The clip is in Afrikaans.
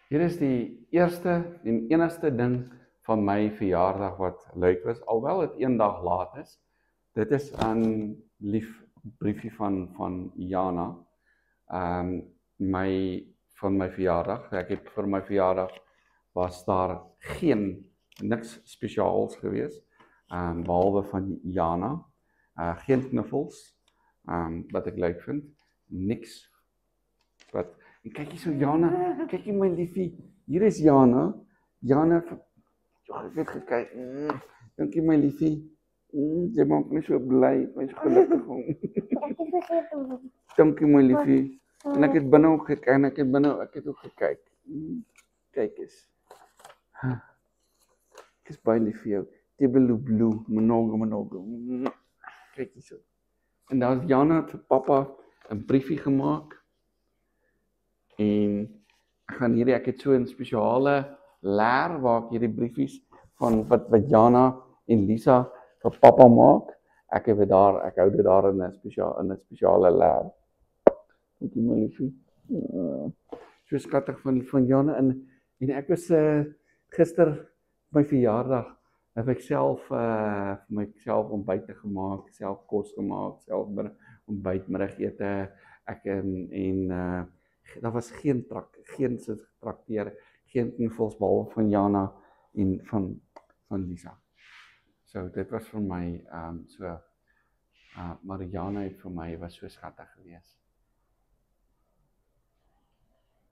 Hier is die eerste en enigste ding van my verjaardag wat leuk was, alhoewel dit een dag laat is. Dit is 'n lief briefie van Jana. My van my verjaardag. Ek het vir my verjaardag was daar niks spesiaals gewees, behalwe van Jana. Geen knuffels, wat ek leuk vind. Niks wat en kyk hier so Jana, kyk hier my liefie. Hier is Jana. Jana, ja, ek het gekyk. Dankie my liefie. Jy maak my so bly, my so gelukkig. Dankie my liefie. En ek het binne ook gekyk en ek het ook gekyk. Kyk eens. Ek is baie lief vir jou. Tibbeloebloe, menoge. Kyk hier so. En daar het Jana vir pappa 'n briefie gemaak. En ek het so 'n spesiale leer waar ek hierdie briefies van wat Jana en Lisa vir pappa maak. Ek hou dit daar in 'n spesiale leer. Dankie my liefie. So skattig van Jana en ek was gister my verjaardag heb ek self vir myself ontbyte gemaak, self kos gemaak, self ontbyt, middagete. Ek daar was geen trakteer, geen knuffels behalwe van Jana en van Lisa. So dit was vir my maar Jana het vir my was so schattig geweest.